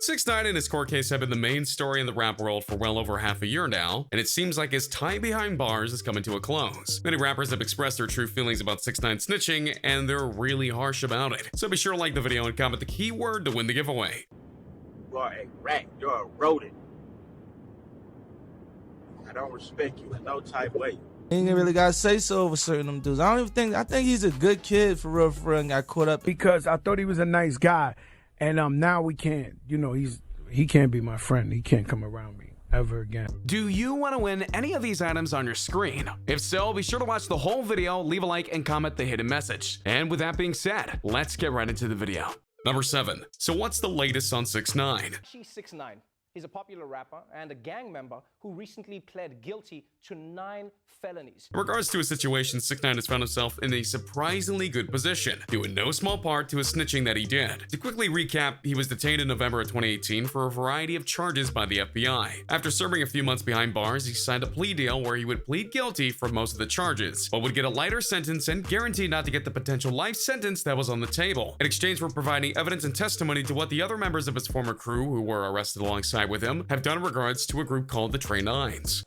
6ix9ine and his court case have been the main story in the rap world for well over half a year now, and it seems like his time behind bars is coming to a close. Many rappers have expressed their true feelings about 6ix9ine snitching, and they're really harsh about it. So be sure to like the video and comment the keyword to win the giveaway. You are a rat. You're a rodent. I don't respect you in no type way. He ain't really got to say so over certain them dudes. I think he's a good kid for real, and got caught up. Because I thought he was a nice guy. And now we can't, he can't be my friend. He can't come around me ever again. Do you want to win any of these items on your screen? If so, be sure to watch the whole video, leave a like, and comment the hidden message. And with that being said, let's get right into the video. Number 7. So what's the latest on 6ix9ine? She's 6ix9ine. He's a popular rapper and a gang member who recently pled guilty to 9 felonies. In regards to his situation, 6ix9ine has found himself in a surprisingly good position, due in no small part to his snitching that he did. To quickly recap, he was detained in November of 2018 for a variety of charges by the FBI. After serving a few months behind bars, he signed a plea deal where he would plead guilty for most of the charges, but would get a lighter sentence and guaranteed not to get the potential life sentence that was on the table, in exchange for providing evidence and testimony to what the other members of his former crew who were arrested alongside with him have done in regards to a group called the Trey Nines.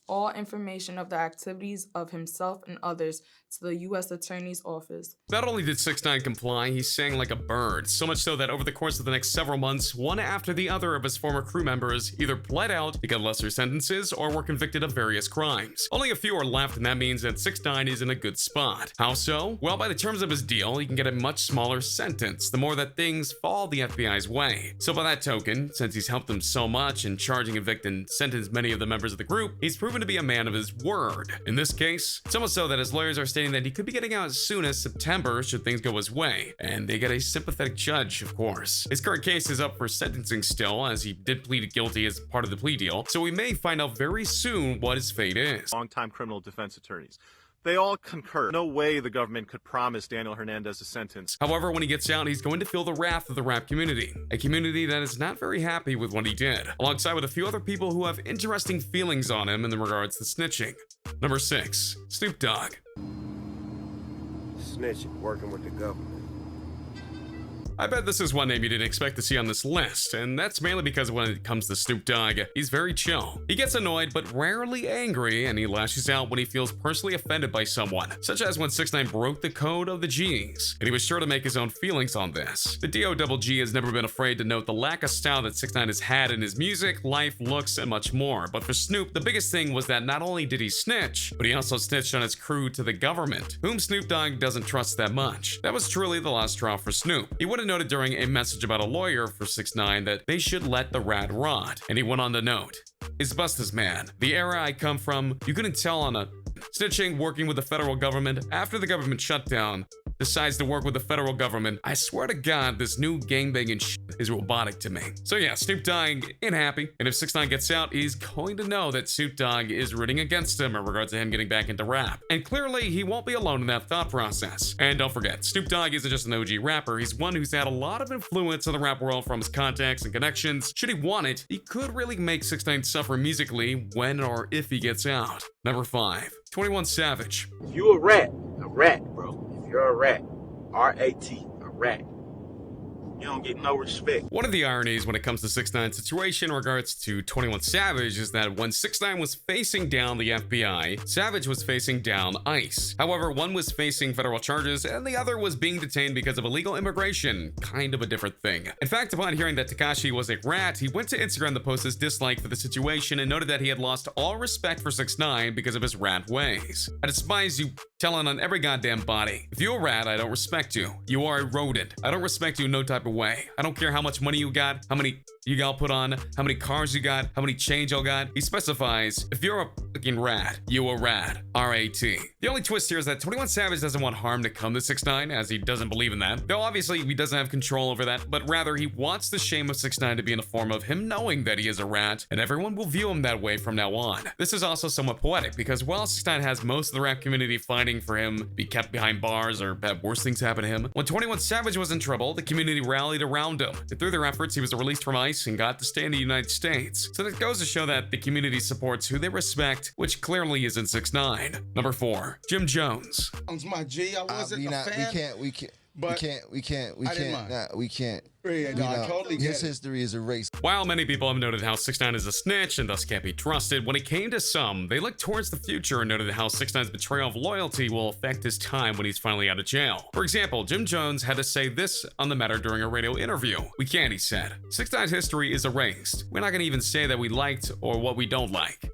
All information of the activities of himself and others to the U.S. Attorney's Office. Not only did 6ix9ine comply, he sang like a bird, so much so that over the course of the next several months, one after the other of his former crew members either pled out to get lesser sentences or were convicted of various crimes. Only a few are left, and that means that 6ix9ine is in a good spot. How so? Well, by the terms of his deal, he can get a much smaller sentence, the more that things fall the FBI's way. So by that token, since he's helped them so much in charging, evict, and sentence many of the members of the group, he's proven to be a man of his word. In this case, so much so that his lawyers are stating that he could be getting out as soon as September should things go his way, and they get a sympathetic judge, of course. His current case is up for sentencing still, as he did plead guilty as part of the plea deal, so we may find out very soon what his fate is. Longtime criminal defense attorneys. They all concur. No way the government could promise Daniel Hernandez a sentence. However, when he gets out, he's going to feel the wrath of the rap community, a community that is not very happy with what he did, alongside with a few other people who have interesting feelings on him in regards to snitching. Number 6. Snoop Dogg. Snitching, working with the government. I bet this is one name you didn't expect to see on this list, and that's mainly because when it comes to Snoop Dogg, he's very chill. He gets annoyed but rarely angry, and he lashes out when he feels personally offended by someone, such as when 6ix9ine broke the code of the G's, and he was sure to make his own feelings on this. The D.O.G. has never been afraid to note the lack of style that 6ix9ine has had in his music, life, looks, and much more, but for Snoop, the biggest thing was that not only did he snitch, but he also snitched on his crew to the government, whom Snoop Dogg doesn't trust that much. That was truly the last straw for Snoop. He would have noted during a message about a lawyer for 6ix9ine that they should let the rat rot, and he went on to note, "It's Busta's man. The era I come from, you couldn't tell on a snitching, working with the federal government. After the government shutdown, decides to work with the federal government. I swear to God, this new gangbanging shit is robotic to me." So yeah, Snoop Dogg ain't happy, and if 6ix9ine gets out, he's going to know that Snoop Dogg is rooting against him in regards to him getting back into rap. And clearly, he won't be alone in that thought process. And don't forget, Snoop Dogg isn't just an OG rapper, he's one who's had a lot of influence in the rap world from his contacts and connections. Should he want it, he could really make 6ix9ine suffer musically when or if he gets out. Number 5. 21 Savage. If you a rat, bro. If you're a rat, R-A-T, a rat, you don't get no respect. One of the ironies when it comes to 6ix9ine's situation in regards to 21 Savage is that when 6ix9ine was facing down the FBI, Savage was facing down ICE. However, one was facing federal charges and the other was being detained because of illegal immigration, kind of a different thing. In fact, upon hearing that Tekashi was a rat, he went to Instagram to post his dislike for the situation and noted that he had lost all respect for 6ix9ine because of his rat ways. "I despise you telling on every goddamn body. If you're a rat, I don't respect you. You are a rodent. I don't respect you in no type of way. I don't care how much money you got, how many you got put on, how many cars you got, how many chains you got." He specifies, "If you're a fucking rat, you a rat. R-A-T. The only twist here is that 21 Savage doesn't want harm to come to 6ix9ine, as he doesn't believe in that. Though obviously he doesn't have control over that, but rather he wants the shame of 6ix9ine to be in the form of him knowing that he is a rat, and everyone will view him that way from now on. This is also somewhat poetic, because while 6ix9ine has most of the rap community fighting for him to be kept behind bars or have worse things happen to him, when 21 Savage was in trouble, the community rallied around him, and through their efforts, he was released from ICE and got to stay in the United States. So that goes to show that the community supports who they respect, which clearly isn't 6ix9ine. Number 4. Jim Jones. My G, I wasn't a fan. We can't. But we can't. I totally get his history is erased. While many people have noted how 6ix9ine is a snitch and thus can't be trusted, when it came to some, they looked towards the future and noted how 6ix9ine's betrayal of loyalty will affect his time when he's finally out of jail. For example, Jim Jones had to say this on the matter during a radio interview. "We can't," he said. 6ix9ine's history is erased. We're not gonna even say that we liked or what we don't like.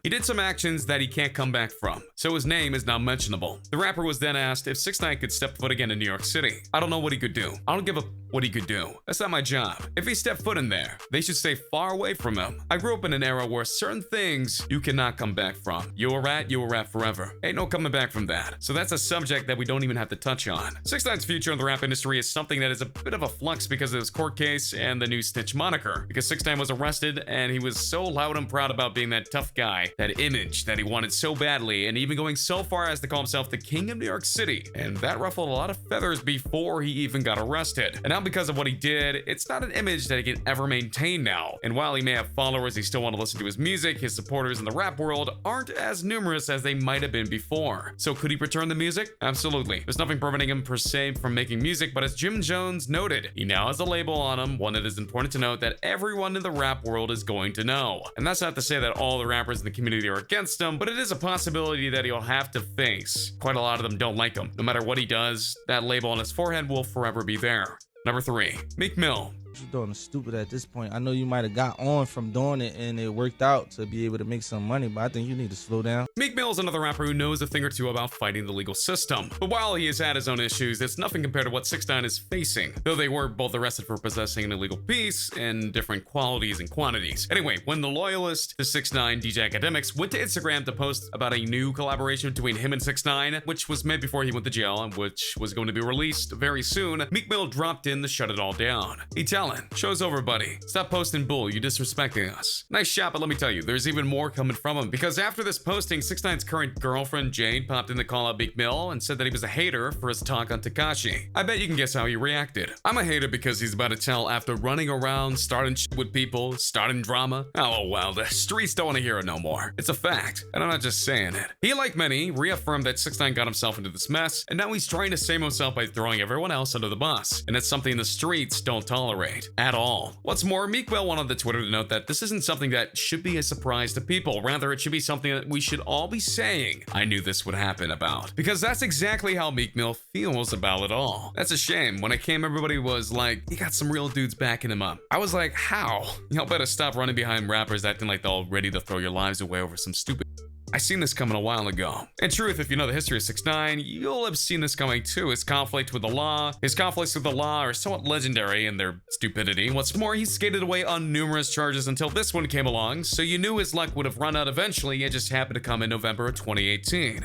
He did some actions that he can't come back from, so his name is not mentionable. The rapper was then asked if 6ix9ine could step foot again in New York City. "I don't know what he could do. I don't give a what he could do. That's not my job. If he stepped foot in there, they should stay far away from him. I grew up in an era where certain things you cannot come back from. You a rat forever. Ain't no coming back from that." So that's a subject that we don't even have to touch on. 6ix9ine's future in the rap industry is something that is a bit of a flux because of his court case and the new snitch moniker. Because 6ix9ine was arrested and he was so loud and proud about being that tough guy, that image that he wanted so badly, and even going so far as to call himself the king of New York City. And that ruffled a lot of feathers before he even got arrested. And now because of what he did, it's not an image that he can ever maintain now. And while he may have followers he still want to listen to his music, his supporters in the rap world aren't as numerous as they might have been before. So could he return the music? Absolutely. There's nothing preventing him per se from making music, but as Jim Jones noted, he now has a label on him, one that is important to note that everyone in the rap world is going to know. And that's not to say that all the rappers in the community are against him, but it is a possibility that he'll have to face. Quite a lot of them don't like him. No matter what he does, that label on his forehead will forever be there. Number 3, Meek Mill. You're doing stupid at this point. I know you might have got on from doing it and it worked out to be able to make some money, but I think you need to slow down. Meek Mill is another rapper who knows a thing or two about fighting the legal system. But while he has had his own issues, it's nothing compared to what 6ix9ine is facing, though they were both arrested for possessing an illegal piece in different qualities and quantities. Anyway, when the loyalist to 6ix9ine, DJ Academics, went to Instagram to post about a new collaboration between him and 6ix9ine, which was made before he went to jail and which was going to be released very soon, Meek Mill dropped in to shut it all down. He telling, "Show's over, buddy. Stop posting bull. You're disrespecting us." Nice shot, but let me tell you, there's even more coming from him, because after this posting, 6ix9ine's current girlfriend Jade popped in to call out Meek Mill and said that he was a hater for his talk on Tekashi. I bet you can guess how he reacted. "I'm a hater because he's about to tell after running around, starting shit with people, starting drama. Oh well, the streets don't want to hear it no more. It's a fact, and I'm not just saying it." He, like many, reaffirmed that 6ix9ine got himself into this mess, and now he's trying to save himself by throwing everyone else under the bus, and it's something the streets don't tolerate at all. What's more, Meek Mill wanted the Twitter to note that this isn't something that should be a surprise to people. Rather, it should be something that we should all be saying, "I knew this would happen" about. Because that's exactly how Meek Mill feels about it all. That's a shame. When it came, everybody was like, "He got some real dudes backing him up." I was like, how? Y'all better stop running behind rappers acting like they're all ready to throw your lives away over some stupid. I seen this coming a while ago. In truth, if you know the history of 6ix9ine, you'll have seen this coming too. His conflicts with the law are somewhat legendary in their stupidity. What's more, he skated away on numerous charges until this one came along, so you knew his luck would have run out eventually. It just happened to come in November of 2018.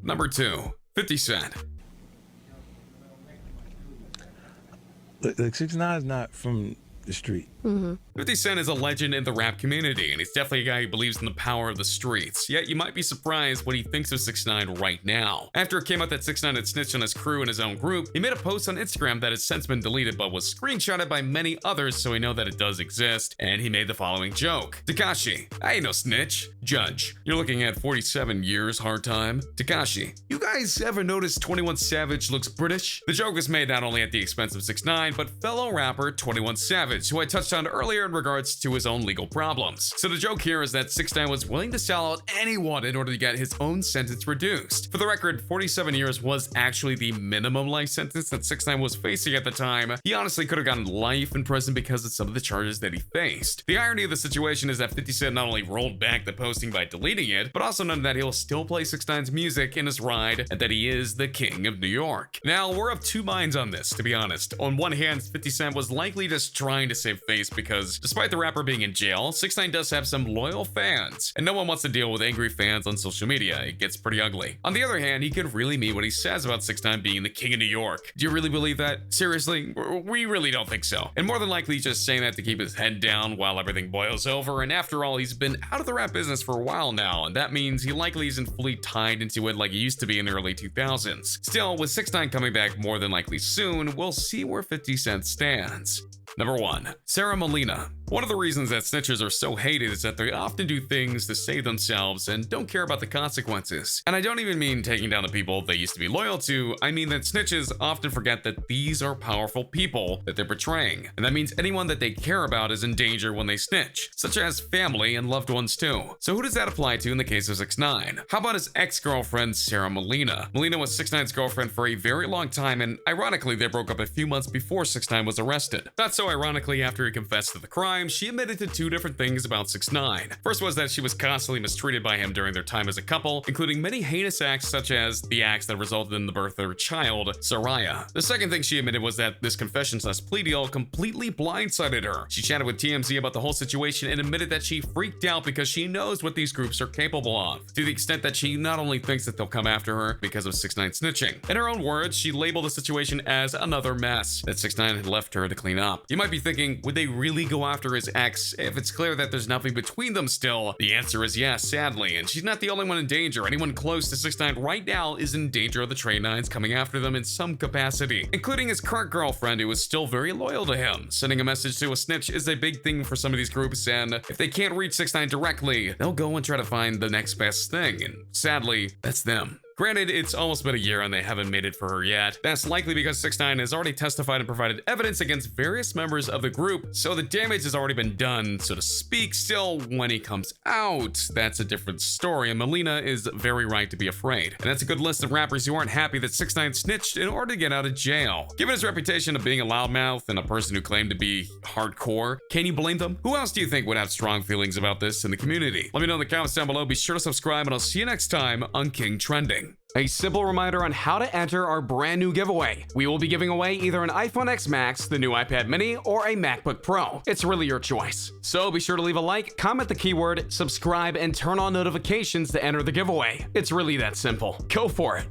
Number 2, 50 Cent. Like 6ix9ine is not from the street. 50 Cent is a legend in the rap community, and he's definitely a guy who believes in the power of the streets. Yet you might be surprised what he thinks of 6ix9ine right now. After it came out that 6ix9ine had snitched on his crew in his own group, he made a post on Instagram that has since been deleted but was screenshotted by many others, so we know that it does exist, and he made the following joke. "Tekashi, I ain't no snitch. Judge, you're looking at 47 years hard time. Tekashi, you guys ever notice 21 Savage looks British?" The joke was made not only at the expense of 6ix9ine, but fellow rapper 21 Savage, who I touched on earlier in regards to his own legal problems. So the joke here is that 6ix9ine was willing to sell out anyone in order to get his own sentence reduced. For the record, 47 years was actually the minimum life sentence that 6ix9ine was facing at the time. He honestly could have gotten life in prison because of some of the charges that he faced. The irony of the situation is that 50 Cent not only rolled back the posting by deleting it, but also noted that he'll still play 6ix9ine's music in his ride and that he is the king of New York. Now, we're of two minds on this, to be honest. On one hand, 50 Cent was likely just trying to save face because despite the rapper being in jail, 6ix9ine does have some loyal fans, and no one wants to deal with angry fans on social media. It gets pretty ugly. On the other hand, he could really mean what he says about 6ix9ine being the king of New York. Do you really believe that? Seriously? We really don't think so. And more than likely, he's just saying that to keep his head down while everything boils over, and after all, he's been out of the rap business for a while now, and that means he likely isn't fully tied into it like he used to be in the early 2000s. Still, with 6ix9ine coming back more than likely soon, we'll see where 50 Cent stands. Number 1, Sara Molina. One of the reasons that snitchers are so hated is that they often do things to save themselves and don't care about the consequences. And I don't even mean taking down the people they used to be loyal to, I mean that snitches often forget that these are powerful people that they're betraying. And that means anyone that they care about is in danger when they snitch, such as family and loved ones too. So who does that apply to in the case of 6ix9ine? How about his ex-girlfriend, Sara Molina? Molina was 6ix9ine's girlfriend for a very long time, and ironically, they broke up a few months before 6ix9ine was arrested. Not so ironically, after he confessed to the crime, she admitted to two different things about 6ix9ine. First was that she was constantly mistreated by him during their time as a couple, including many heinous acts such as the acts that resulted in the birth of her child, Sara. The second thing she admitted was that this confession/plea deal completely blindsided her. She chatted with TMZ about the whole situation and admitted that she freaked out because she knows what these groups are capable of, to the extent that she not only thinks that they'll come after her because of 6ix9ine snitching. In her own words, she labeled the situation as another mess that 6ix9ine had left her to clean up. You might be thinking, would they really go after his ex if it's clear that there's nothing between them still? The answer is yes, sadly, and she's not the only one in danger. Anyone close to 6ix9ine right now is in danger of the Trey Nines coming after them in some capacity, including his current girlfriend who is still very loyal to him. Sending a message to a snitch is a big thing for some of these groups, and if they can't reach 6ix9ine directly, they'll go and try to find the next best thing, and sadly, that's them. Granted, it's almost been a year and they haven't made it for her yet. That's likely because 6ix9ine has already testified and provided evidence against various members of the group, so the damage has already been done, so to speak. Still, when he comes out, that's a different story, and Molina is very right to be afraid. And that's a good list of rappers who aren't happy that 6ix9ine snitched in order to get out of jail. Given his reputation of being a loudmouth and a person who claimed to be hardcore, can you blame them? Who else do you think would have strong feelings about this in the community? Let me know in the comments down below. Be sure to subscribe, and I'll see you next time on King Trending. A simple reminder on how to enter our brand new giveaway. We will be giving away either an iPhone X Max, the new iPad mini, or a MacBook Pro. It's really your choice. So be sure to leave a like, comment the keyword, subscribe, and turn on notifications to enter the giveaway. It's really that simple. Go for it.